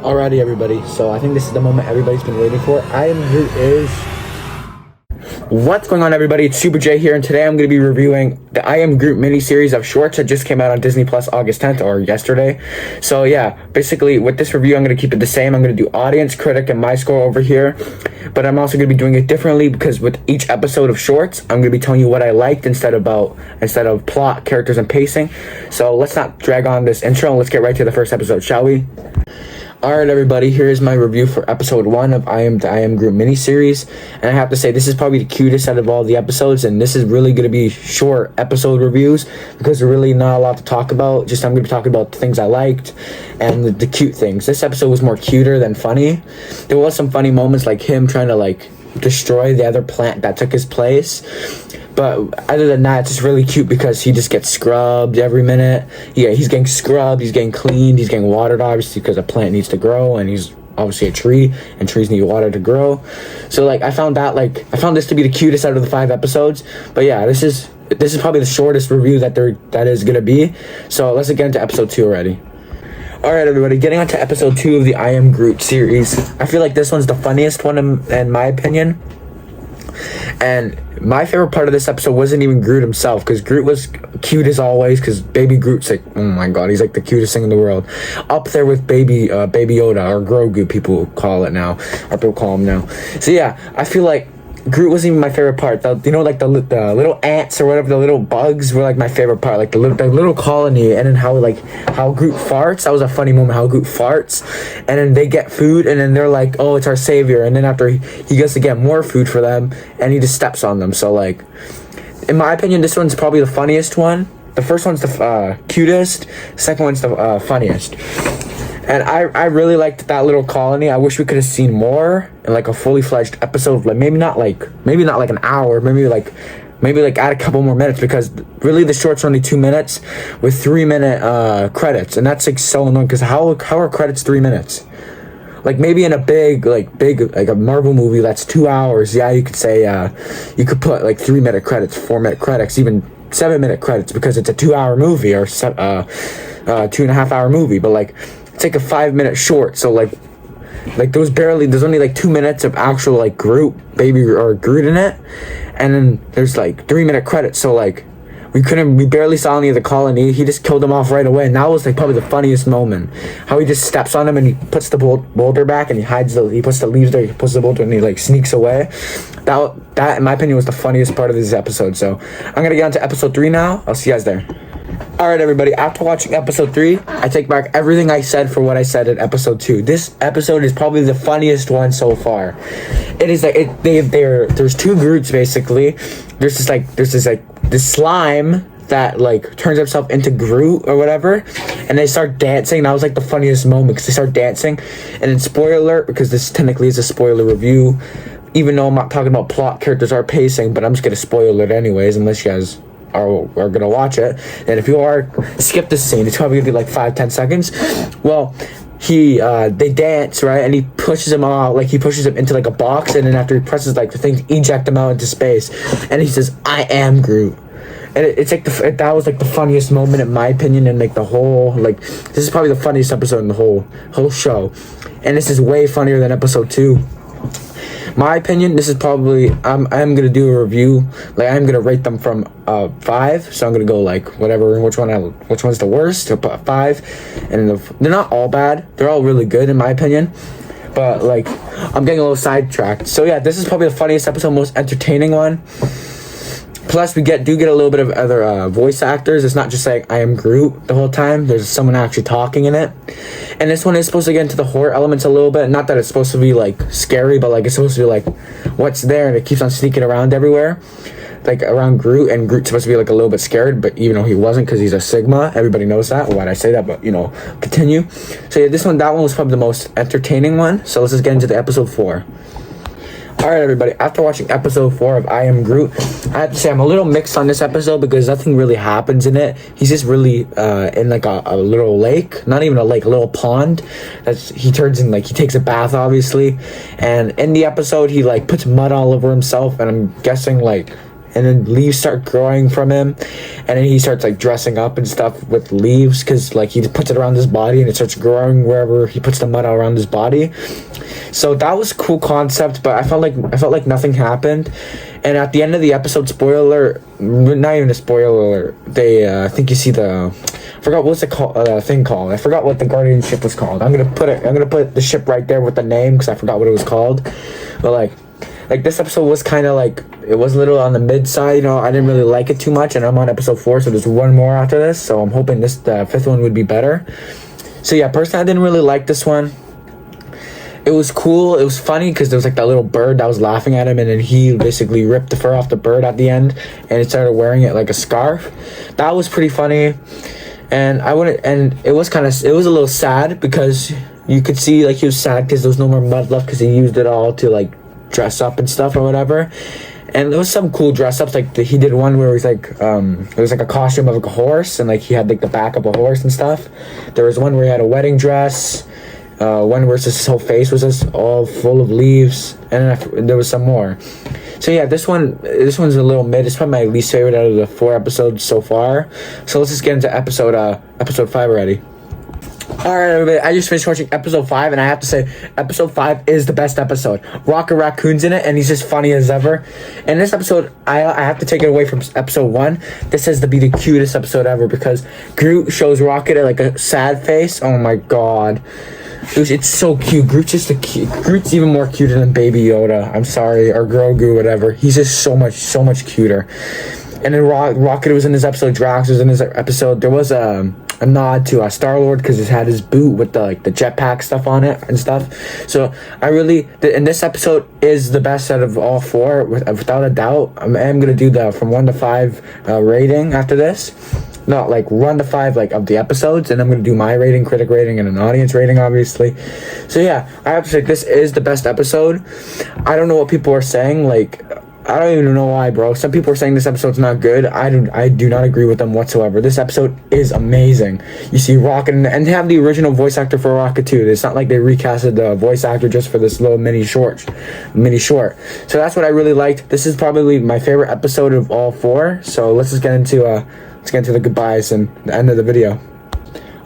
Alrighty, everybody. So I think this is the moment everybody's been waiting for. I Am Groot is... What's going on, everybody? It's SuperJ here, and today I'm going to be reviewing the I Am Groot miniseries of shorts that just came out on Disney Plus August 10th, or yesterday. So yeah, basically with this review, I'm going to keep it the same. I'm going to do audience, critic, and my score over here. But I'm also going to be doing it differently because with each episode of shorts, I'm going to be telling you what I liked instead of plot, characters, and pacing. So let's not drag on this intro, and let's get right to the first episode, shall we? Alright, everybody, here's my review for episode 1 of the I Am Groot miniseries. And I have to say, this is probably the cutest out of all the episodes, and this is really going to be short episode reviews because there's really not a lot to talk about. Just I'm going to be talking about the things I liked and the cute things. This episode was more cuter than funny. There was some funny moments like him trying to destroy the other plant that took his place. But other than that, it's just really cute because he just gets scrubbed every minute. Yeah, he's getting scrubbed, he's getting cleaned, he's getting watered, obviously, because a plant needs to grow, and he's obviously a tree, and trees need water to grow. So, I found this to be the cutest out of the 5 episodes. But yeah, this is probably the shortest review that is going to be. So let's get into episode 2 already. Alright, everybody, getting on to episode 2 of the I Am Groot series. I feel like this one's the funniest one in my opinion. And my favorite part of this episode wasn't even Groot himself, because Groot was cute as always, because baby Groot's oh my god, he's the cutest thing in the world. Up there with baby Yoda, or Grogu, people call it now, or people call him now. So yeah, I feel like Groot wasn't even my favorite part. The little ants or whatever, the little bugs were my favorite part. The little colony, and then how Groot farts. That was a funny moment. How Groot farts, and then they get food, and then they're like, "Oh, it's our savior." And then after he gets to get more food for them, and he just steps on them. So in my opinion, this one's probably the funniest one. The first one's the cutest. The second one's the funniest. And I really liked that little colony. I wish we could have seen more in a fully fledged episode. Maybe not an hour. Maybe add a couple more minutes, because really the shorts are only 2 minutes with 3-minute credits, and that's so annoying. Because how are credits 3 minutes? Maybe in a big a Marvel movie that's 2 hours. Yeah, you could say you could put 3-minute credits, 4-minute credits, even 7-minute credits, because it's a 2-hour movie or 2.5-hour movie. But it's a 5-minute short, so there's only 2 minutes of actual Groot in it, and then there's 3-minute credits. So we barely saw any of the colony. He just killed them off right away, and that was probably the funniest moment. How he just steps on him and he puts the boulder back, and he puts the leaves there, he puts the boulder, and he sneaks away. That in my opinion was the funniest part of this episode. So I'm gonna get on to episode 3 now. I'll see you guys there. Alright, everybody, after watching episode 3, I take back everything I said for what I said in episode 2. This episode is probably the funniest one so far. It is there's 2 Groots basically. There's this slime that turns himself into Groot or whatever, and they start dancing. That was the funniest moment, because they start dancing. And then, spoiler alert, because this technically is a spoiler review, even though I'm not talking about plot, characters, or pacing, but I'm just gonna spoil it anyways, unless you guys are gonna watch it. And if you are, skip this scene. It's probably gonna be 5-10 seconds. Well, they dance, right, and he pushes him out, he pushes him into a box, and then after he presses the thing to eject him out into space, and he says, "I am Groot." And it's that was the funniest moment in my opinion, and the whole this is probably the funniest episode in the whole show, and this is way funnier than episode 2. My opinion, this is probably, I'm gonna do a review. I'm gonna rate them from 5. So I'm gonna go whatever, which one's the worst. So put 5, and they're not all bad. They're all really good in my opinion. But I'm getting a little sidetracked. So yeah, this is probably the funniest episode, most entertaining one. Plus, we get a little bit of other voice actors. It's not just I am Groot the whole time. There's someone actually talking in it. And this one is supposed to get into the horror elements a little bit. Not that it's supposed to be scary, but it's supposed to be what's there, and it keeps on sneaking around everywhere, around Groot. And Groot's supposed to be a little bit scared, but even though he wasn't, because he's a Sigma. Everybody knows that. Why'd I say that? But continue. So yeah, that one was probably the most entertaining one. So let's just get into the episode 4. Alright, everybody, after watching episode 4 of I Am Groot, I have to say I'm a little mixed on this episode, because nothing really happens in it. He's just really in a little lake, not even a lake, a little pond. He turns in, he takes a bath, obviously, and in the episode he puts mud all over himself, and I'm guessing and then leaves start growing from him, and then he starts like dressing up and stuff with leaves because like he puts it around his body and it starts growing wherever he puts the mud around his body. So that was a cool concept, but I felt like nothing happened. And at the end of the episode, spoiler, not even a spoiler alert, they I think you see the, I forgot what's the thing called. I forgot what the guardianship was called. I'm gonna put the ship right there with the name because I forgot what it was called. But like this episode was kind of like, it was a little on the mid side, you know. I didn't really like it too much, and I'm on episode 4, so there's one more after this. So I'm hoping the 5th one would be better. So yeah, personally, I didn't really like this one. It was cool. It was funny because there was like that little bird that was laughing at him, and then he basically ripped the fur off the bird at the end, and it started wearing it like a scarf. That was pretty funny, and it was a little sad because you could see like he was sad because there was no more mud left because he used it all to like dress up and stuff or whatever. And there was some cool dress ups, like he did one where it was like it was like a costume of like a horse, and like he had like the back of a horse and stuff. There was one where he had a wedding dress. One where his whole face was just all full of leaves, and then there was some more. So yeah, this one's a little mid. It's probably my least favorite out of the 4 episodes so far. So let's just get into episode 5 already. Alright everybody, I just finished watching episode 5, and I have to say, episode 5 is the best episode. Rocket Raccoon's in it, and he's just funny as ever. In this episode, I have to take it away from episode 1. This has to be the cutest episode ever because Groot shows Rocket like a sad face. Oh my god. It's so cute. Groot's even more cuter than Baby Yoda. I'm sorry, or Grogu, whatever. He's just so much cuter. And then Rocket was in this episode. Drax was in this episode. There was a nod to Star-Lord because it had his boot with the jetpack stuff on it and stuff. So and this episode is the best out of all 4 without a doubt. I am gonna do the from 1 to 5 rating after this. Not like 1 to 5 like of the episodes, and I'm gonna do my rating, critic rating, and an audience rating, obviously. So yeah, I have to say this is the best episode. I don't know what people are saying. Like, I don't even know why, bro. Some people are saying this episode's not good. I do not agree with them whatsoever. This episode is amazing. You see Rocket, and they have the original voice actor for Rocket too. It's not like they recasted the voice actor just for this little mini short. So that's what I really liked. This is probably my favorite episode of all 4. So let's just get into the goodbyes and the end of the video.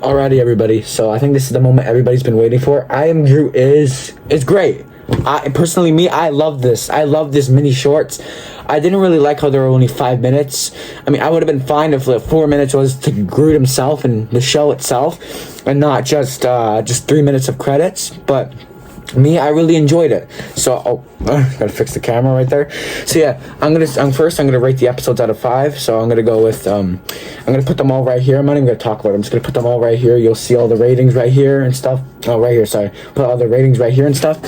Alrighty, everybody. So I think this is the moment everybody's been waiting for. I Am Groot is great. I love this. I love this mini shorts. I didn't really like how there were only 5 minutes. I mean, I would have been fine if the 4 minutes was to Groot himself and the show itself, and not just 3 minutes of credits. But I really enjoyed it. So gotta fix the camera right there. So yeah, I'm gonna rate the episodes out of 5. So I'm gonna go with I'm gonna put them all right here. I'm not even gonna talk about them. I'm just gonna put them all right here. You'll see all the ratings right here and stuff. Oh, right here, sorry. Put all the ratings right here and stuff.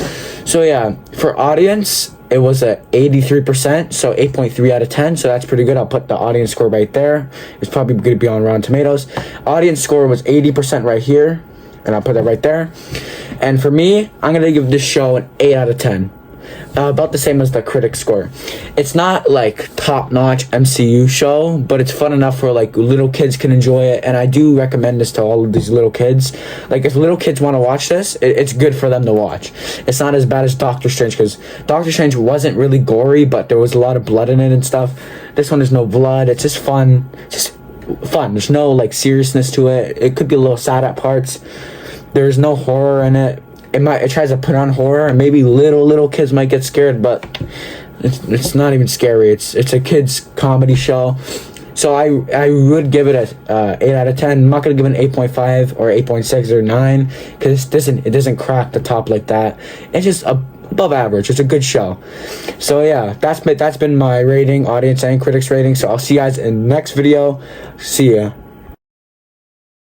So yeah, for audience, it was a 83%, so 8.3 out of 10, so that's pretty good. I'll put the audience score right there. It's probably going to be on Rotten Tomatoes. Audience score was 80% right here, and I'll put that right there. And for me, I'm going to give this show an 8 out of 10. About the same as the critic score. It's not like top-notch MCU show, but it's fun enough where like little kids can enjoy it, and I do recommend this to all of these little kids. Like if little kids want to watch this, it's good for them to watch. It's not as bad as Doctor Strange, because Doctor Strange wasn't really gory, but there was a lot of blood in it and stuff. This one is no blood. It's just fun. There's no like seriousness to it. It could be a little sad at parts. There's no horror in it. It tries to put on horror, and maybe little kids might get scared, but it's not even scary. It's a kids comedy show. So I would give it a 8 out of 10. I'm not gonna give it an 8.5 or 8.6 or 9 because it doesn't crack the top like that. It's just above average. It's a good show. So yeah, that's been my rating, audience and critics rating. So I'll see you guys in the next video. See ya.